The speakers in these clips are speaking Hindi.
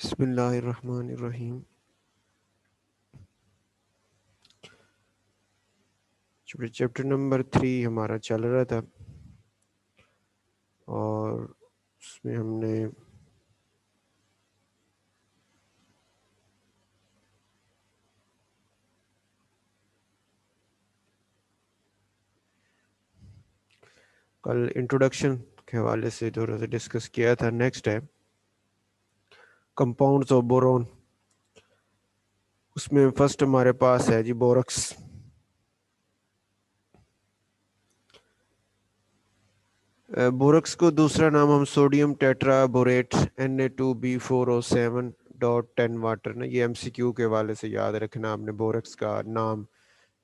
बिस्मिल्लाहिर्रहमानिर्रहीम। चैप्टर नंबर 3 हमारा चल रहा था और उसमें हमने कल इंट्रोडक्शन के हवाले से थोड़ा सा डिस्कस किया था। नेक्स्ट है कंपाउंड्स ऑफ बोरोन। उसमें फर्स्ट हमारे पास है जी बोरक्स। बोरक्स को दूसरा नाम हम sodium tetra borate Na2B4O7.10 water ना, ये MCQ के हवाले से याद रखना आपने। बोरक्स का नाम,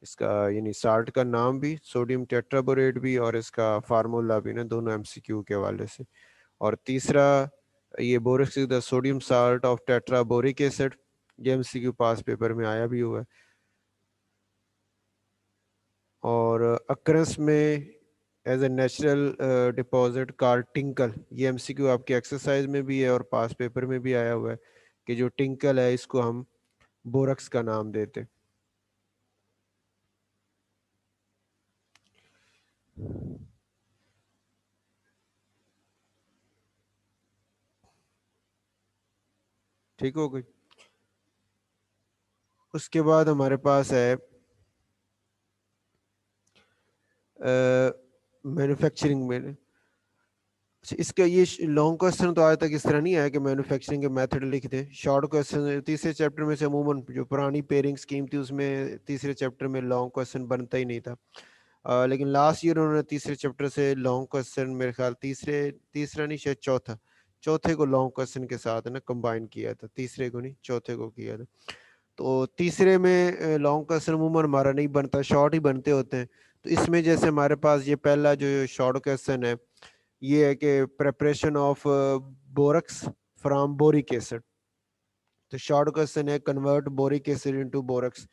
इसका यानी साल्ट का नाम भी सोडियम टेट्राबोरेट भी और इसका फार्मूला भी ना, दोनों MCQ के हवाले से। और तीसरा ये borax is the sodium salt of tetraboric acid, ये MCQ पास पेपर में आया भी हुआ है। और अक्रस में एज ए नेचुरल डिपॉजिट कार टिंकल, ये MCQ आपके एक्सरसाइज में भी है और पास पेपर में भी आया हुआ है कि जो टिंकल है इसको हम बोरक्स का नाम देते हैं। ठीक हो गई। उसके बाद हमारे पास है मैन्युफैक्चरिंग में। अच्छा, इसका ये लॉन्ग क्वेश्चन तो आज तक इस तरह नहीं आया कि मैन्युफैक्चरिंग के मेथड लिख दें। शॉर्ट क्वेश्चन तीसरे चैप्टर में से अमूमन जो पुरानी पेयरिंग स्कीम थी उसमें तीसरे चैप्टर में लॉन्ग क्वेश्चन बनता ही नहीं था। लेकिन लास्ट ईयर उन्होंने तीसरे चैप्टर से लॉन्ग क्वेश्चन, मेरे ख्याल तीसरा नहीं शायद चौथा, चौथे को लॉन्ग क्वेश्चन के साथ ना कंबाइन किया था, तीसरे को नहीं चौथे को किया था। तो तीसरे में लॉन्ग क्वेश्चन अमूमन हमारा नहीं बनता, शॉर्ट ही बनते होते हैं। तो इसमें जैसे हमारे पास ये पहला जो शॉर्ट क्वेश्चन है ये है कि preparation of borax from boric acid. तो शॉर्ट क्वेश्चन है convert boric acid into borax,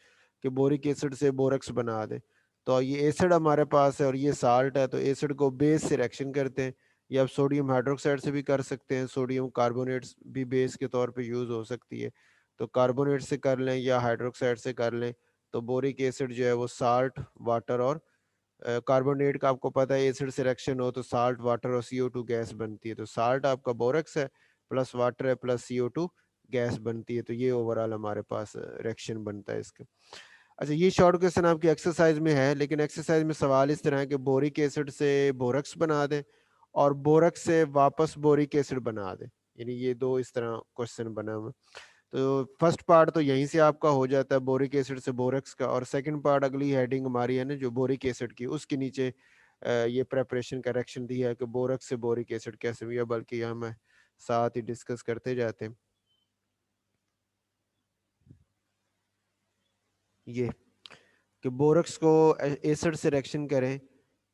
कि बोरिक एसिड से बोरक्स बना दे। तो ये एसिड हमारे पास है और ये साल्ट है, तो एसिड को बेस से रिएक्शन करते हैं। ये आप सोडियम हाइड्रोक्साइड से भी कर सकते हैं, सोडियम कार्बोनेट्स भी बेस के तौर पे यूज़ हो सकती है। तो कार्बोनेट से कर लें या हाइड्रोक्साइड से कर लें। तो बोरिक एसिड जो है वो साल्ट, वाटर और कार्बोनेट का आपको पता है एसिड से रिएक्शन हो तो साल्ट, वाटर और CO2 गैस बनती है। तो साल्ट आपका बोरक्स है, प्लस वाटर है, प्लस CO2 गैस बनती है। तो ये ओवरऑल हमारे पास रिएक्शन बनता है इसका। अच्छा, ये शॉर्ट क्वेश्चन आपकी एक्सरसाइज में है, लेकिन एक्सरसाइज में सवाल इस तरह है कि बोरिक एसिड से बोरक्स बना दें और बोरक्स से वापस बोरिक एसिड बना दें। यानी ये दो इस तरह क्वेश्चन बना हुआ है। तो फर्स्ट पार्ट तो यहीं से आपका हो जाता है बोरिक एसिड से बोरक्स का, और सेकंड पार्ट अगली हेडिंग हमारी है ना जो बोरिक एसिड की, उसके नीचे ये प्रेपरेशन करेक्शन दिया है कि बोरक्स से बोरिक एसिड कैसे हुआ, बल्कि हम साथ ही डिस्कस करते जाते हैं। ये कि बोरक्स को एसिड से रिएक्शन करें,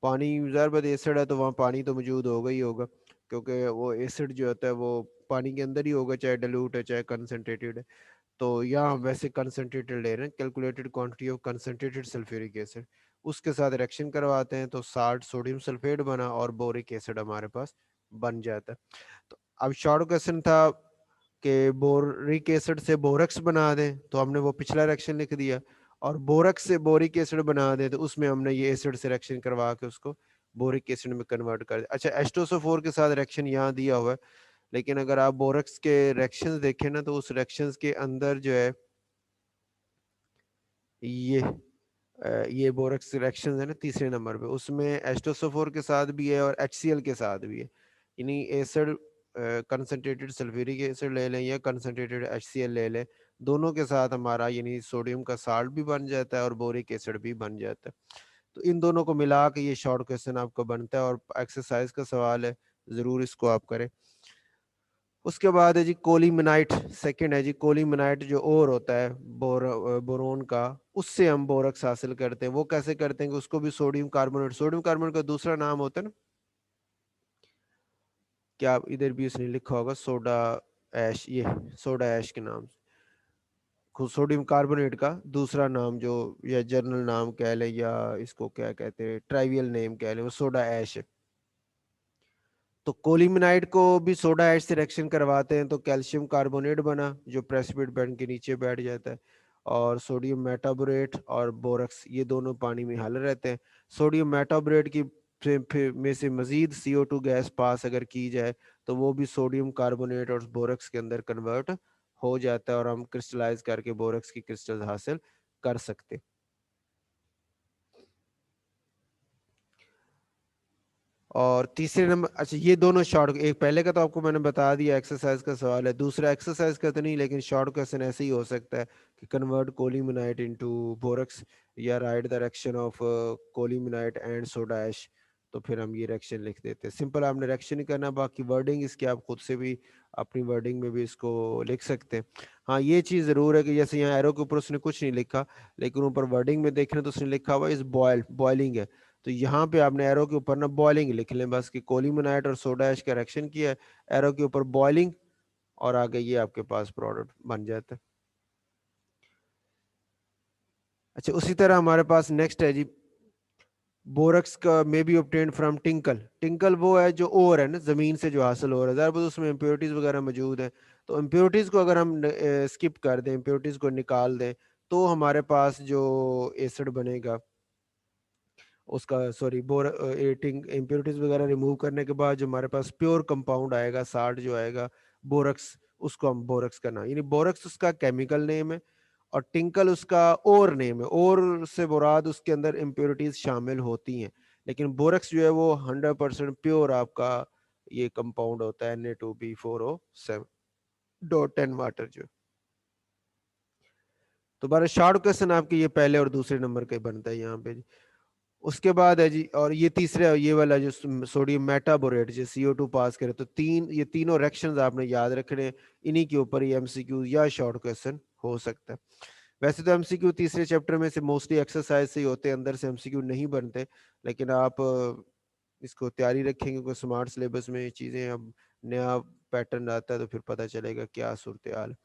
पानी ज़रबत एसिड है तो वहाँ पानी तो मौजूद होगा ही होगा, क्योंकि वो एसिड जो होता है वो पानी के अंदर ही होगा, चाहे डाइल्यूट है चाहे कंसनट्रेटेड है। तो यहाँ हम वैसे कंसनट्रेटेड ले रहे हैं, calculated quantity of concentrated sulphuric acid, उसके साथ रिएक्शन करवाते हैं तो साल्ट सोडियम सल्फेट बना और बोरिक एसिड हमारे पास बन जाता है। तो अब शॉर्ट क्वेश्चन था कि बोरिक एसिड से बोरक्स बना दें, तो हमने वो पिछला रिएक्शन लिख दिया। और बोरक्स से बोरिक एसिड बना दें तो उसमें हमने ये एसिड से रिएक्शन करवा के उसको बोरिक एसिड में कन्वर्ट कर दिया। अच्छा, H2SO4 के साथ रिएक्शन यहाँ दिया हुआ है, लेकिन अगर आप बोरक्स के रिएक्शंस देखें ना तो उस रिएक्शंस के अंदर जो है ये ये बोरक्स रिएक्शंस है ना तीसरे नंबर पे, उसमें H2SO4 के साथ भी है और HCl के साथ भी है। यानी एसिड कंसनट्रेटेड सल्फ्यूरिक एसिड ले लें या कंसनट्रेटेड HCl ले लें, दोनों के साथ हमारा यानी सोडियम का साल्ट भी बन जाता है और बोरिक एसिड भी बन जाता है। तो इन दोनों को मिला के ये शॉर्ट क्वेश्चन आपको बनता है और एक्सरसाइज का सवाल है, ज़रूर इसको आप करें। उसके बाद है जी कोलिमिनाइट, सेकंड है जी कोलिमिनाइट, जो और होता है बोरोन का, उससे हम बोरक्स हासिल करते हैं। वो कैसे करते हैं कि उसको भी सोडियम कार्बोनेट का दूसरा नाम होता है ना, क्या आप इधर भी उसने लिखा होगा सोडा ऐश, ये सोडा ऐश के नाम से। खुद सोडियम कार्बोनेट का दूसरा नाम जो, या जर्नल नाम कह लें या इसको क्या कहते हैं ट्राइवियल नेम कह लें, वो सोडा ऐश है। तो कोलिमिनाइट को भी सोडा एश से रिएक्शन करवाते हैं तो कैल्शियम कार्बोनेट बना जो प्रेसिपिट बेड के नीचे बैठ जाता है, और सोडियम मेटाबोरेट और बोरक्स ये दोनों पानी में हल रहते हैं। सोडियम मेटाबोरेट की फिर में से मजीद CO2 गैस पास अगर की जाए तो वो भी सोडियम कार्बोनेट और बोरक्स के अंदर कन्वर्ट हो जाता है और हम क्रिस्टलाइज करके बोरक्स की क्रिस्टल हासिल कर सकते हैं। और तीसरे नंबर, अच्छा ये दोनों शॉर्ट, एक पहले का तो आपको मैंने बता दिया एक्सरसाइज का सवाल है, दूसरा एक्सरसाइज का तो नहीं लेकिन शॉर्ट क्वेश्चन ऐसे ही हो सकता है कि कन्वर्ट कोलिमिनाइट इनटू बोरक्स या write the reaction of colemanite and soda ash. तो फिर हम ये रिएक्शन लिख देते हैं, सिंपल आपने रिएक्शन ही करना, बाकी वर्डिंग इसकी आप खुद से भी अपनी वर्डिंग में भी इसको लिख सकते हैं। हाँ ये चीज़ ज़रूर है कि जैसे यहाँ एरो के ऊपर उसने कुछ नहीं लिखा, लेकिन ऊपर वर्डिंग में देख रहे हैं तो उसने लिखा हुआ इस बॉइलिंग है, तो यहाँ पे आपने एरो के ऊपर ना बॉइलिंग लिख लें बस, कि कोलिमोनाइट और सोडा ऐश का रिएक्शन किया है, एरो के ऊपर बॉइलिंग, और आगे ये आपके पास प्रोडक्ट बन जाता है। अच्छा उसी तरह हमारे पास नेक्स्ट है जी, बोरक्स का may be obtained from tinkle. Tinkle वो है जो ओर है ना, जमीन से जो हासिल हो रहा है, ज़रा उसमें इम्प्योरिटीज वगैरह मौजूद है, तो इम्प्योरिटीज को अगर हम स्किप कर दें, इम्प्योरिटीज को निकाल दें, तो हमारे पास जो एसिड बनेगा उसका, सॉरी बोर एटिंग इम्प्योरिटीज वगैरह रिमूव करने के बाद जो हमारे पास प्योर कंपाउंड आएगा, साल्ट जो आएगा बोरक्स, उसको हम बोरक्स का नाम, यानी बोरक्स उसका केमिकल नेम है और टिंकल उसका और नेम है। और से मुराद उसके अंदर इम्प्योरिटीज शामिल होती हैं, लेकिन बोरक्स जो है वो 100% प्योर आपका ये कंपाउंड होता है, Na2B4O7.10 वाटर जो। तो बारह शॉर्ट क्वेश्चन आपके ये पहले और दूसरे नंबर के बनता है यहाँ पे जी। उसके बाद है जी, और ये तीसरे ये वाला जो सोडियम मेटाबोरेट जो CO2 पास करे, तो ये तीनों रिएक्शंस आपने याद रखने हैं, इन्हीं के ऊपर ये MCQ या शॉर्ट क्वेश्चन हो सकता है। वैसे तो MCQ तीसरे चैप्टर में से मोस्टली एक्सरसाइज से ही होते हैं, अंदर से MCQ नहीं बनते, लेकिन आप इसको तैयारी रखेंगे, कोई स्मार्ट सिलेबस में ये चीज़ें अब नया पैटर्न आता है तो फिर पता चलेगा क्या सूरत हाल।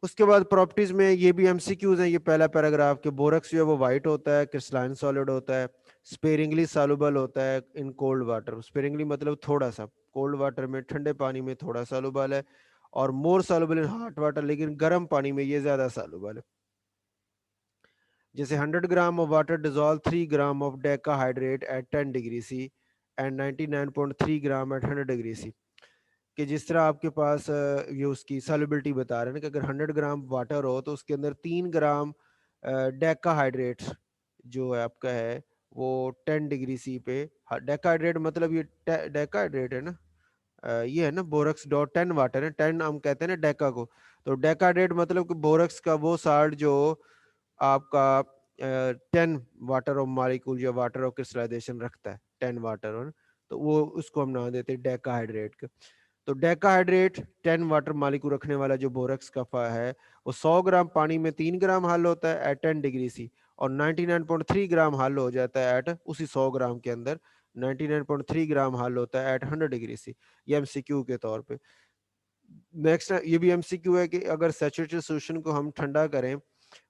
उसके बाद प्रॉपर्टीज में ये भी MCQs हैं, ये पहला पैराग्राफ के बोरक्स जो है वो वाइट होता है, क्रिस्टलाइन सॉलिड होता है, स्पेरिंगली सॉल्युबल होता है इन कोल्ड वाटर, स्पेरिंगली मतलब थोड़ा सा, कोल्ड वाटर में ठंडे पानी में थोड़ा सॉल्युबल है, और मोर सॉल्युबल इन हॉट वाटर, लेकिन गर्म पानी में ये ज्यादा सॉल्युबल है। जैसे 100 gram of water dissolve 3 gram of decahydrate at 10 degree C and 99.3 gram at 100 degree C. कि जिस तरह आपके पास ये उसकी सॉल्युबिलिटी बता रहे हैं ना, कि अगर 100 ग्राम वाटर हो तो उसके अंदर 3 ग्राम डेकाहाइड्रेट जो है आपका है वो 10 डिग्री सी पे, डेकाहाइड्रेट मतलब ये डेकाहाइड्रेट है ना, ये है ना बोरक्स.10 वाटर है, 10 हम कहते हैं ना डेका को, तो डेकाहाइड्रेट मतलब कि बोरक्स का वो साल्ट जो आपका 10 वाटर ऑफ मॉलिक्यूल या वाटर ऑफ क्रिस्टलाइजेशन रखता है, 10 वाटर और, तो वो उसको हम नाम देते हैं डेकाहाइड्रेट का। तो डेकाहाइड्रेट 10 वाटर मालिक्यूल रखने वाला जो बोरक्स का है वो 100 ग्राम पानी में 3 ग्राम हल होता है एट 10 डिग्री सी, और 99.3 ग्राम हल हो जाता है एट उसी 100 ग्राम के अंदर 99.3 ग्राम हल होता है एट 100 डिग्री सी। ये MCQ के तौर पे। नेक्स्ट ये भी MCQ है कि अगर सैचुरेटेड सॉल्यूशन को हम ठंडा करें,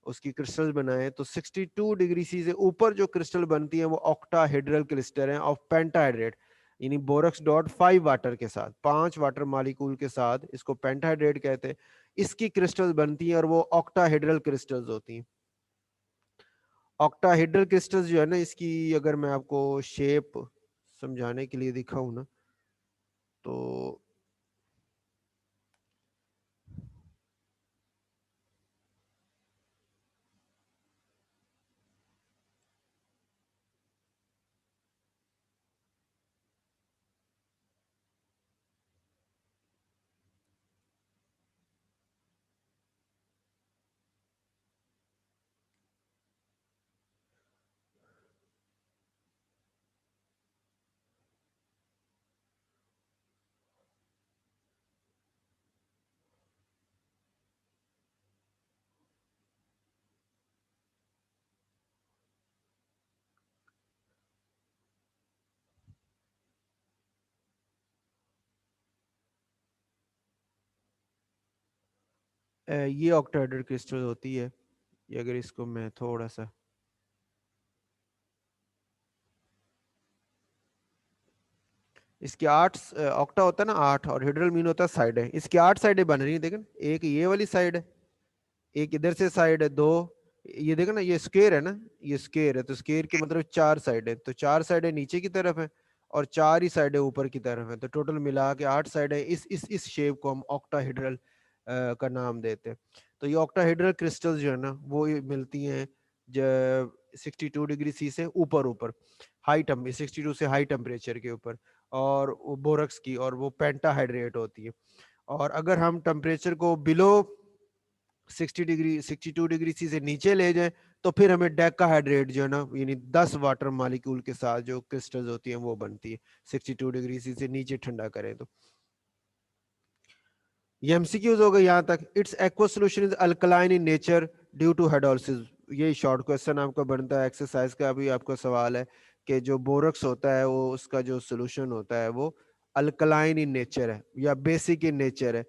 उसकी क्रिस्टल बनाए, तो 62 डिग्री सी से ऊपर जो क्रिस्टल बनती है वो ऑक्टाहेड्रल क्रिस्टल है ऑफ पेंटाहाइड्रेट, यानी बोरक्स.5 वाटर के साथ, 5 वाटर मॉलिक्यूल के साथ, इसको पेंटाहाइड्रेट कहते हैं, इसकी क्रिस्टल बनती है और वो ऑक्टाहेड्रल क्रिस्टल्स होती हैं। ऑक्टाहेड्रल क्रिस्टल्स जो है ना, इसकी अगर मैं आपको शेप समझाने के लिए दिखाऊं ना, तो ये ऑक्टाहेड्रल क्रिस्टल होती है। ये अगर इसको मैं थोड़ा सा, इसकी 8 ऑक्टा होता है ना 8, और हिड्रल मीन होता है साइड है। इसकी 8 साइडें बन रही है, देखें, एक ये वाली साइड है, एक इधर से साइड है, दो ये देखो ना, ये स्क्वायर है ना, ये स्क्वायर है, तो स्क्वायर के मतलब 4 साइड है, तो 4 साइडें नीचे की तरफ है और 4 ही साइडें ऊपर की तरफ है, तो टोटल मिला के 8 साइडें। इस शेप को हम ऑक्टाहेड्रल का नाम देते हैं। तो ये ऑक्टाहेड्रल क्रिस्टल्स जो है ना वो ये मिलती हैं जब 62 डिग्री सी से ऊपर ऊपर, हाई टेम्प 62 से हाई टेम्परेचर के ऊपर, और वो बोरक्स की, और वो पेंटाहाइड्रेट होती है। और अगर हम टेम्परेचर को बिलो 62 डिग्री सी से नीचे ले जाए तो फिर हमें डेकाहाइड्रेट जो है ना, यानी 10 वाटर मॉलिक्यूल के साथ जो क्रिस्टल्स होती हैं वो बनती है 62 डिग्री सी से नीचे ठंडा करें तो। ये एमसीक्यूज हो गए यहाँ तक। Its aqueous solution is alkaline in nature due to hydrolysis. ये शॉर्ट क्वेश्चन आपका बनता है, एक्सरसाइज का भी आपका सवाल है कि जो बोरक्स होता है वो उसका जो सोल्यूशन होता है वो अल्कलाइन इन नेचर है या बेसिक इन नेचर है,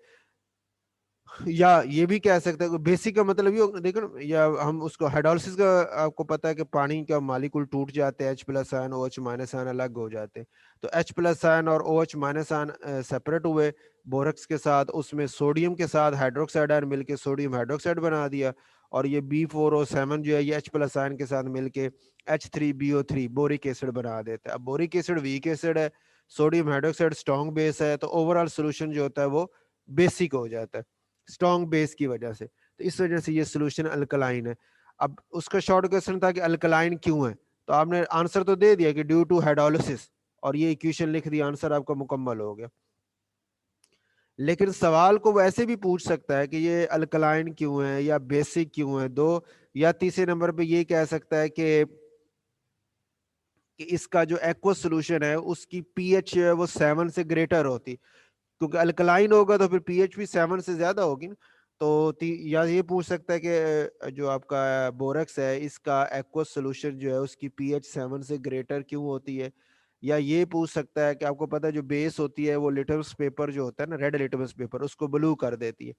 या ये भी कह सकते हैं बेसिक का मतलब ये देखो ना, या हम उसको हाइड्रोलिसिस का, आपको पता है कि पानी का मालिक्यूल टूट जाते हैं, H+ आयन OH- आयन अलग हो जाते हैं, तो H+ आयन और OH- आयन सेपरेट हुए बोरक्स के साथ, उसमें सोडियम के साथ हाइड्रोक्साइड आयन मिलके सोडियम हाइड्रोक्साइड बना दिया, और ये B4O7 जो है ये H+आयन के साथ मिलके H3BO3 बोरिक एसिड बना देता है। अब बोरिक एसिड वीक एसिड है, सोडियम हाइड्रोक्साइड स्ट्रॉन्ग बेस है, तो ओवरऑल सोल्यूशन जो होता है वो बेसिक हो जाता है स्ट्रॉन्ग बेस की वजह से, तो इस वजह से ये सोल्यूशन अल्कलाइन है। अब उसका शॉर्ट क्वेश्चन था कि अल्कलाइन क्यों है, तो आपने आंसर तो दे दिया कि ड्यू टू हाइड्रोलिसिस, और ये इक्वेशन लिख दी, आंसर आपका मुकम्मल हो गया। लेकिन सवाल को वैसे भी पूछ सकता है कि ये अल्कलाइन क्यों है या बेसिक क्यों है, दो, या तीसरे नंबर पे ये कह सकता है कि इसका जो एक्वस सोल्यूशन है उसकी पीएच वो 7 से ग्रेटर होती, क्योंकि अल्कलाइन होगा तो फिर पीएच भी 7 से ज्यादा होगी ना। तो या ये पूछ सकता है कि जो आपका बोरक्स है इसका एक्वस सोल्यूशन जो है उसकी पीएच 7 से ग्रेटर क्यों होती है, या ये पूछ सकता है कि आपको पता है जो बेस होती है वो लिटमस पेपर जो होता है ना, रेड लिटमस पेपर, उसको ब्लू कर देती है।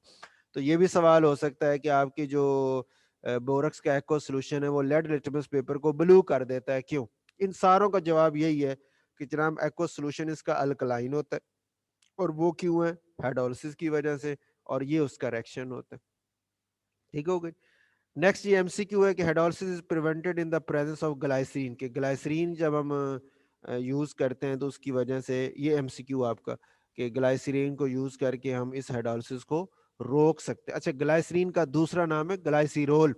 तो ये भी सवाल हो सकता है कि आपकी जो बोरक्स का एक्वस सोल्यूशन है वो रेड लिटमस पेपर को ब्लू कर देता है, क्यों। इन सारों का जवाब यही है कि जनाब एक्वस सोल्यूशन इसका अल्कलाइन होता है, और वो क्यों है, हाइड्रोलिसिस की वजह से, और ये उसका रिएक्शन होता है। ठीक हो गई। नेक्स्ट ये एमसीक्यू है कि hydrolysis is prevented in the presence of glycerine, के ग्लाइसरीन जब हम यूज करते हैं तो उसकी वजह से, ये एमसीक्यू आपका, कि ग्लाइसरीन को यूज करके हम इस हाइड्रोलिसिस को रोक सकते हैं। अच्छा, ग्लाइसरीन का दूसरा नाम है ग्लाइसिरोल,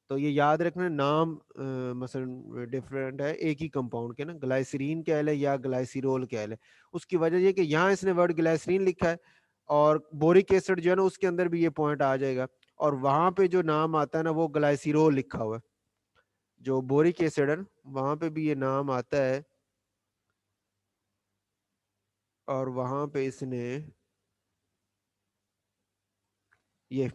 तो ये याद रखना, नाम मसलन डिफरेंट है एक ही कंपाउंड के ना, ग्लाइसरीन कह ले या ग्लाइसिरोल कह ले। उसकी वजह ये कि यहाँ इसने वर्ड ग्लाइसरीन लिखा है, और बोरिक एसिड जो है ना उसके अंदर भी ये पॉइंट आ जाएगा, और वहां पे जो नाम आता है ना वो ग्लाइसिरोल लिखा हुआ है, जो बोरिक एसिड है ना वहां पे भी ये नाम आता है, और वहां पे इसने ये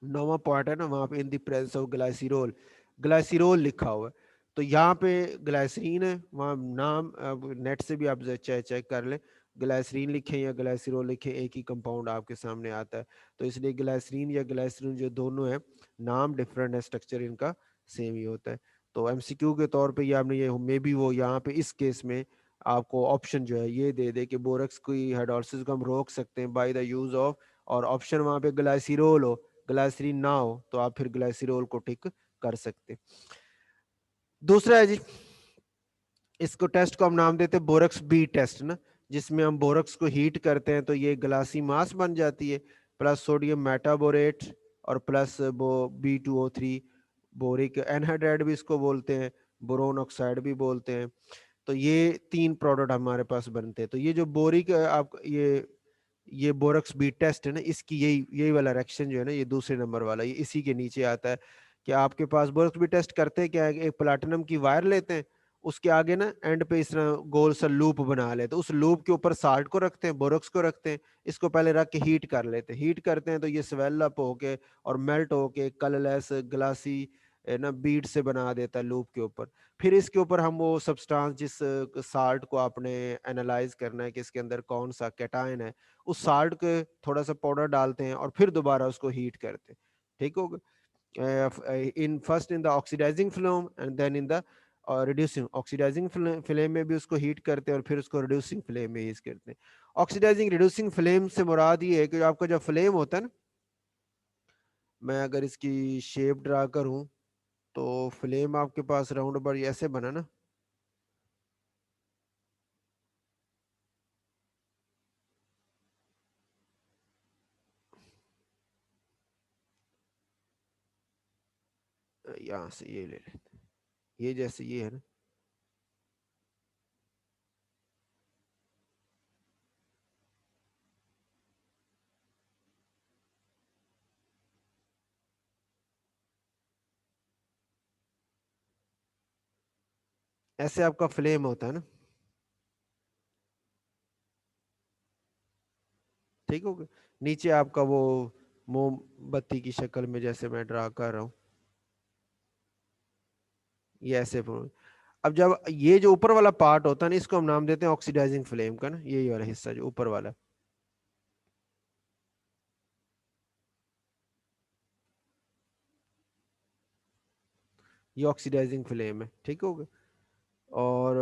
नौवां पॉइंट है ना वहां पे in the presence of glycerol, glycerol लिखा हुआ है। तो यहाँ पे ग्लाइसरीन है, वहाँ नाम नेट से भी आप चेक कर ले, ग्लाइसरीन लिखे या ग्लाइसिरोल लिखे एक ही कंपाउंड आपके सामने आता है, तो इसलिए ग्लाइसरीन या ग्लाइसरीन जो दोनों है, नाम डिफरेंट है, स्ट्रक्चर इनका सेम ही होता है। तो एमसीक्यू के तौर पे ये आपने ये मे बी वो यहाँ पे इस केस में आपको ऑप्शन जो है ये दे दे कि बोरक्स की हाइड्रोलिसिस को हम रोक सकते हैं बाय द यूज ऑफ, और ऑप्शन वहाँ पे ग्लाइसिरोल हो, ग्लाइसरीन ना हो तो आप फिर ग्लाइसिरोल को टिक कर सकते। दूसरा है जी, इसको टेस्ट को हम नाम देते हैं बोरक्स बी टेस्ट ना, जिसमें हम बोरक्स को हीट करते हैं तो ये ग्लासी मास बन जाती है, प्लस सोडियम मेटाबोरेट, और प्लस वो B2O3 बोरिक एनहाइड्राइड भी इसको बोलते हैं, बोरोन ऑक्साइड भी बोलते हैं। तो ये 3 प्रोडक्ट हमारे पास बनते हैं। तो ये जो बोरिक आप ये बोरक्स बी टेस्ट है ना, इसकी यही यही वाला रिएक्शन जो है ना, ये दूसरे नंबर वाला, ये इसी के नीचे आता है। कि आपके पास बोरक्स बी टेस्ट करते हैं क्या है, एक प्लाटिनम की वायर लेते हैं, उसके आगे ना एंड पे इस तरह गोल सा लूप बना लेते हैं, उस लूप के ऊपर साल्ट को रखते हैं, बोरक्स को रखते हैं, इसको पहले रख के हीट कर लेते हैं, हीट करते हैं तो ये स्वेल अप होके और मेल्ट होके कलरलेस ग्लासी ना बीड से बना देता है लूप के ऊपर। फिर इसके ऊपर हम वो सब्सटेंस जिस साल्ट को आपने एनालाइज करना है कि इसके अंदर कौन सा कैटायन है, उस साल्ट के थोड़ा सा पाउडर डालते हैं और फिर दोबारा उसको हीट करते हैं। ठीक होगा, in first in the oxidising film and then in the और रिड्यूसिंग ऑक्सीडाइजिंग फ्लेम में भी उसको हीट करते हैं और फिर उसको रिड्यूसिंग फ्लेम में यूज करते हैं। ऑक्सीडाइजिंग रिड्यूसिंग फ्लेम से मुराद ये है कि आपका जो फ्लेम होता है ना, मैं अगर इसकी शेप ड्रा करूं तो फ्लेम आपके पास राउंड अबाउट ऐसे बना ना, यहाँ से ये ले लेते हैं, ये जैसे ये है ना, ऐसे आपका फ्लेम होता है ना, ठीक हो गया। नीचे आपका वो मोमबत्ती की शक्ल में जैसे मैं ड्रा कर रहा हूँ, ये ऐसे अब जब ये जो ऊपर वाला पार्ट होता है ना, इसको हम नाम देते हैं ऑक्सीडाइजिंग फ्लेम का ना, यही वाला हिस्सा जो ऊपर वाला, ये ऑक्सीडाइजिंग फ्लेम है, ठीक हो गया। और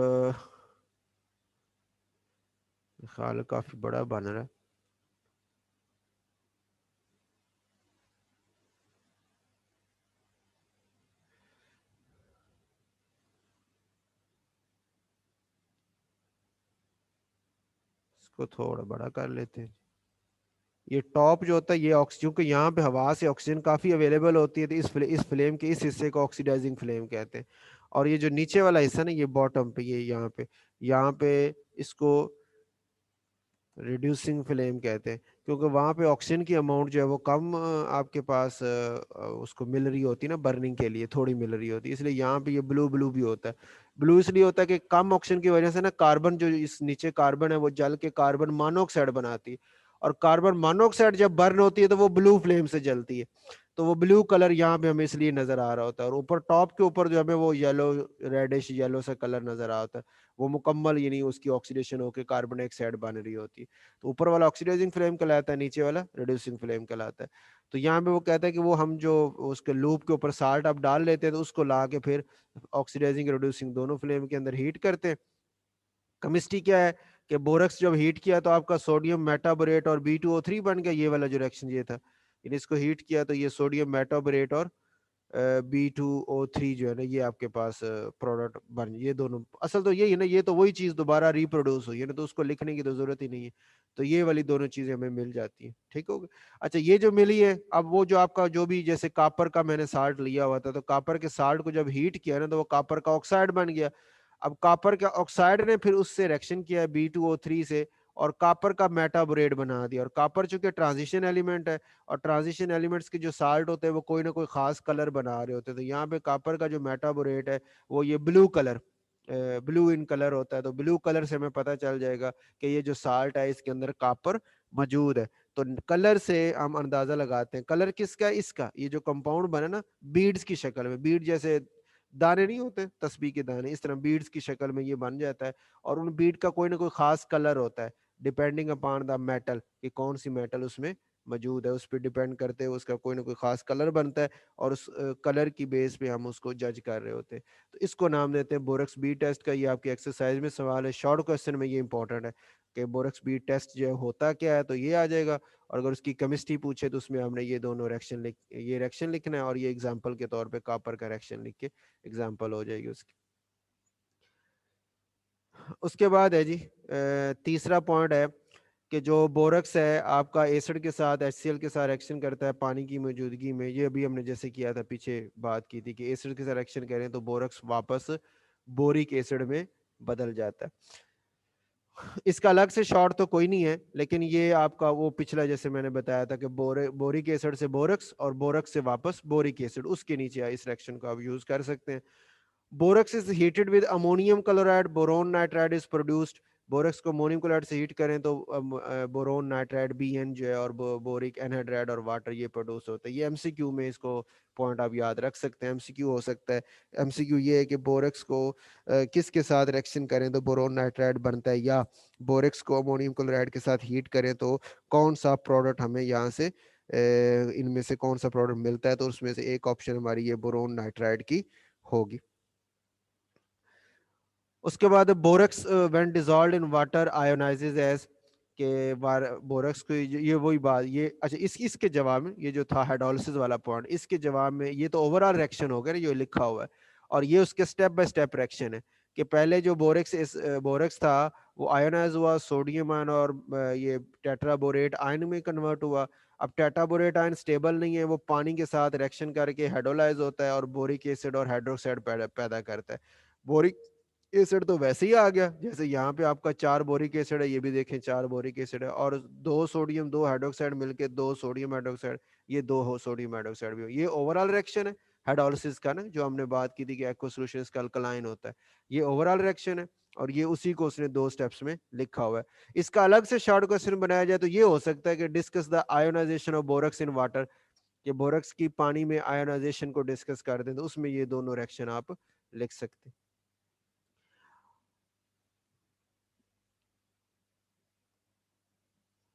ख्याल काफी बड़ा बन रहा है, इसको थोड़ा बड़ा कर लेते हैं। ये टॉप जो होता है ये ऑक्सीजन, क्योंकि यहाँ पे हवा से ऑक्सीजन काफी अवेलेबल होती है, तो इस फ्लेम के इस हिस्से को ऑक्सीडाइजिंग फ्लेम कहते हैं। और ये जो नीचे वाला हिस्सा ना, ये बॉटम पे, ये यहाँ पे इसको रिड्यूसिंग फ्लेम कहते हैं, क्योंकि वहाँ पे ऑक्सीजन की अमाउंट जो है वो कम आपके पास उसको मिल रही होती है ना, बर्निंग के लिए थोड़ी मिल रही होती है, इसलिए यहाँ पे ये ब्लू ब्लू भी होता है। ब्लू इसलिए होता है कि कम ऑक्सीजन की वजह से ना कार्बन, जो इस नीचे कार्बन है वो जल के कार्बन मोनोऑक्साइड बनाती है, और कार्बन मोनोऑक्साइड जब बर्न होती है तो वो ब्लू फ्लेम से जलती है, तो वो ब्लू कलर यहाँ पे हमें इसलिए नजर आ रहा होता है। और ऊपर टॉप के ऊपर जो हमें वो येलो, रेडिश येलो सा कलर नजर आता है, वो मुकम्मल यानी उसकी ऑक्सीडेशन होकर कार्बन डाइऑक्साइड बन रही होती है। तो ऊपर वाला ऑक्सीडाइजिंग फ्लेम कहलाता है, नीचे वाला रिड्यूसिंग फ्लेम कहलाता है। तो यहाँ पे वो कहता है कि वो हम जो उसके लूप के ऊपर साल्ट आप डाल लेते हैं, तो उसको ला के फिर ऑक्सीडाइजिंग रिड्यूसिंग दोनों फ्लेम के अंदर हीट करते हैं। केमिस्ट्री क्या है कि बोरक्स जब हीट किया तो आपका सोडियम मेटाबोरेट और B2O3 बन गया, ये वाला जो रिएक्शन ये था, इन इसको हीट किया तो ये सोडियम मेटाबोरेट और B2O3 जो है ना, ये आपके पास प्रोडक्ट बन, ये दोनों असल तो यही है ना, ये तो वही चीज दोबारा रिप्रोड्यूस हुई है ना, तो उसको लिखने की तो जरूरत ही नहीं है। तो ये वाली दोनों चीजें हमें मिल जाती है, ठीक हो गया। अच्छा, ये जो मिली है, अब वो जो आपका जो भी जैसे कापर का मैंने साल्ट लिया हुआ था, तो कापर के साल्ट को जब हीट किया ना, तो वो कापर का ऑक्साइड बन गया। अब कापर के ऑक्साइड ने फिर उससे रिएक्शन किया B2O3 से, और कापर का मेटाबोरेट बना दिया। और कापर चूंकि ट्रांजिशन एलिमेंट है, और ट्रांजिशन एलिमेंट्स के जो साल्ट होते हैं वो कोई ना कोई खास कलर बना रहे होते हैं, तो यहाँ पे कापर का जो मेटाबोरेट है वो ये blue colour, blue in colour होता है। तो ब्लू कलर से हमें पता चल जाएगा कि ये जो साल्ट है इसके अंदर कापर मौजूद है। तो कलर से हम अंदाजा लगाते हैं, कलर किसका है, इसका, ये जो कंपाउंड बना ना बीड्स की शक्ल में, बीड जैसे दाने नहीं होते तस्बीह के दाने, इस तरह बीड्स की शक्ल में ये बन जाता है। और उन बीड का कोई ना कोई खास कलर होता है, डिपेंडिंग अपॉन द मेटल, कि कौन सी मेटल उसमें मौजूद है, उस पर डिपेंड करते हुए उसका कोई ना कोई खास कलर बनता है, और उस कलर की बेस पे हम उसको जज कर रहे होते हैं। तो इसको नाम देते हैं बोरक्स बी टेस्ट का। ये आपकी एक्सरसाइज में सवाल है, शॉर्ट क्वेश्चन में ये इंपॉर्टेंट है कि बोरक्स बी टेस्ट जो होता क्या है, तो ये आ जाएगा। और अगर उसकी केमिस्ट्री पूछे तो उसमें हमने ये दोनों रिएक्शन ये रिएक्शन लिखना है, और ये एग्जाम्पल के तौर पे कापर का रिएक्शन लिख के एग्जाम्पल हो जाएगी उसकी। उसके बाद है जी तीसरा पॉइंट है कि जो बोरक्स है आपका एसिड के साथ HCl के साथ रिएक्शन करता है पानी की मौजूदगी में। ये अभी हमने जैसे किया था, पीछे बात की थी कि एसिड के साथ रिएक्शन करें तो बोरक्स वापस बोरिक एसिड में बदल जाता है। इसका अलग से शॉर्ट तो कोई नहीं है, लेकिन ये आपका वो पिछला जैसे मैंने बताया था कि बोरिक एसिड से बोरक्स और बोरक्स से वापस बोरिक एसिड, उसके नीचे इस रिएक्शन को आप यूज कर सकते हैं। Borax is heated with ammonium chloride, boron nitride is produced. Borax को अमोनियम क्लोराइड से हीट करें तो बोरोन नाइट्राइड BN जो है, और बोरिक एनहाइड्राइड और वाटर ये प्रोड्यूस होता है। ये MCQ में इसको पॉइंट आप याद रख सकते हैं, MCQ हो सकता है। MCQ ये है कि बोरक्स को किसके साथ रिएक्शन करें तो बोरोन नाइट्राइड बनता है, या बोरक्स को अमोनियम क्लोराइड के साथ हीट करें तो कौन सा प्रोडक्ट हमें यहाँ से इनमें से कौन सा प्रोडक्ट मिलता है, तो उसमें से एक ऑप्शन हमारी ये बोरोन नाइट्राइड की होगी। उसके बाद borax when dissolved in water ionizes as के बोरक्स को ये वही बात ये अच्छा इसके जवाब में ये जो था हाइड्रोलिसिस वाला पॉइंट, इसके जवाब में ये तो ओवरऑल रिएक्शन हो गया ना, ये लिखा हुआ है, और ये उसके स्टेप बाय स्टेप रिएक्शन है कि पहले जो बोरक्स था वो आयोनाइज हुआ, सोडियम आयन और ये टेट्राबोरेट आयन में कन्वर्ट हुआ। अब टेट्राबोरेट आयन स्टेबल नहीं है, वो पानी के साथ रिएक्शन करके हाइड्रोलाइज होता है और बोरिक एसिड और हाइड्रोक्साइड पैदा करता है। बोरिक एसिड तो वैसे ही आ गया, जैसे यहाँ पे आपका 4 बोरिक एसिड है, ये भी देखें 4 बोरिक एसिड है, और 2 सोडियम 2 हाइड्रोक्साइड मिलके 2 सोडियम हाइड्रोक्साइड, ये 2 सोडियम हाइड्रोक्साइड भी हो। ये ओवरऑल रिएक्शन है हाइड्रोलिसिस का ना, जो हमने बात की थी कि एक्वा सॉल्यूशन इसका अल्कलाइन होता है, ये ओवरऑल रिएक्शन है, और ये उसी को उसने 2 स्टेप्स में लिखा हुआ है। इसका अलग से शॉर्ट क्वेश्चन बनाया जाए तो ये हो सकता है कि discuss the ionization of borax in water, कि बोरक्स की पानी में आयोनाइजेशन को डिस्कस कर दें, तो उसमें ये दोनों रिएक्शन आप लिख सकते हैं।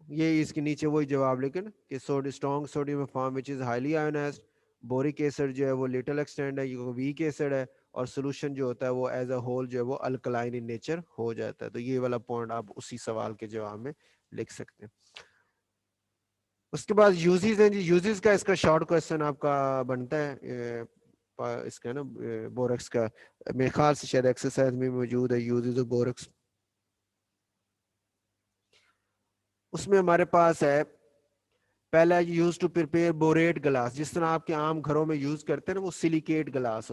ये इसके नीचे वही जवाब लिखे ना कि strong sodium form which is highly ionised, boric acid जो है वो लिटिल एक्सटेंड है, ये वीक एसिड है, और सोल्यूशन जो होता है वो एज अ होल जो है वो अल्कलाइन इन नेचर हो जाता है। तो ये वाला पॉइंट आप उसी सवाल के जवाब में लिख सकते हैं। उसके बाद यूजेस हैं जी, यूजेस का इसका शॉर्ट क्वेश्चन आपका बनता है इसका ना बोरक्स का, मेरे ख्याल से शायद एक्सरसाइज में मौजूद है यूजेस ऑफ बोरक्स। उसमें हमारे पास है पहला use to prepare borate glass, जिस तरह आपके आम घरों में यूज करते हैं ना, वो सिलिकेट ग्लास होता है।